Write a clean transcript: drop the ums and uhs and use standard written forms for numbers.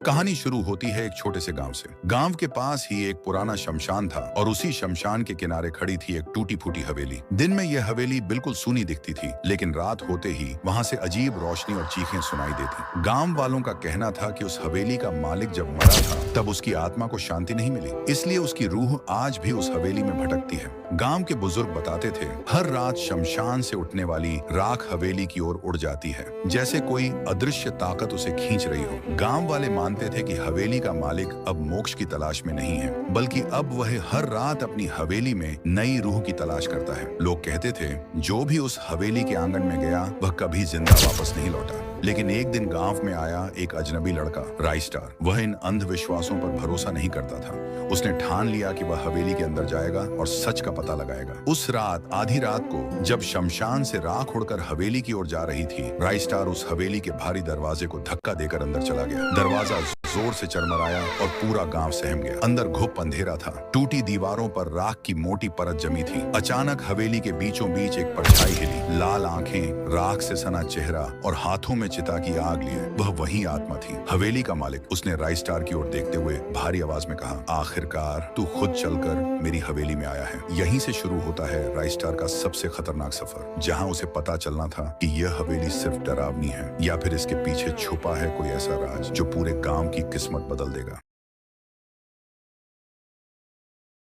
कहानी शुरू होती है एक छोटे से गांव से। गांव के पास ही एक पुराना शमशान था और उसी शमशान के किनारे खड़ी थी एक टूटी फूटी हवेली। दिन में यह हवेली बिल्कुल सूनी दिखती थी, लेकिन रात होते ही वहां से अजीब रोशनी और चीखें सुनाई देती। गांव वालों का कहना था कि उस हवेली का मालिक जब मरा था तब उसकी आत्मा को शांति नहीं मिली, इसलिए उसकी रूह आज भी उस हवेली में भटकती है। गांव के बुजुर्ग बताते थे, हर रात शमशान से उठने वाली राख हवेली की ओर उड़ जाती है, जैसे कोई अदृश्य ताकत उसे खींच रही हो। गांव वाले मानते थे कि हवेली का मालिक अब मोक्ष की तलाश में नहीं है, बल्कि अब वह हर रात अपनी हवेली में नई रूह की तलाश करता है। लोग कहते थे, जो भी उस हवेली के आंगन में गया वह कभी जिंदा वापस नहीं लौटा। लेकिन एक दिन गांव में आया एक अजनबी लड़का, राइस्टार। वह इन अंधविश्वासों पर भरोसा नहीं करता था। उसने ठान लिया कि वह हवेली के अंदर जाएगा और सच का पता लगाएगा। उस रात, आधी रात को, जब शमशान से राख उड़कर हवेली की ओर जा रही थी, राइस्टार उस हवेली के भारी दरवाजे को धक्का देकर अंदर चला गया। दरवाजा जोर से चरमराया और पूरा गांव सहम गया। अंदर घुप अंधेरा था, टूटी दीवारों पर राख की मोटी परत जमी थी। अचानक हवेली के बीचों बीच एक परछाई हिली। लाल आंखें, राख से सना चेहरा और हाथों में चिता की आग लिए वह वही आत्मा थी, हवेली का मालिक। उसने राइस्टार की ओर देखते हुए भारी आवाज में कहा, आखिरकार तू खुद चलकर मेरी हवेली में आया है। यहीं से शुरू होता है राइस्टार का सबसे खतरनाक सफर, जहां उसे पता चलना था कि यह हवेली सिर्फ डरावनी है या फिर इसके पीछे छुपा है कोई ऐसा राज जो पूरे गांव की किस्मत बदल देगा।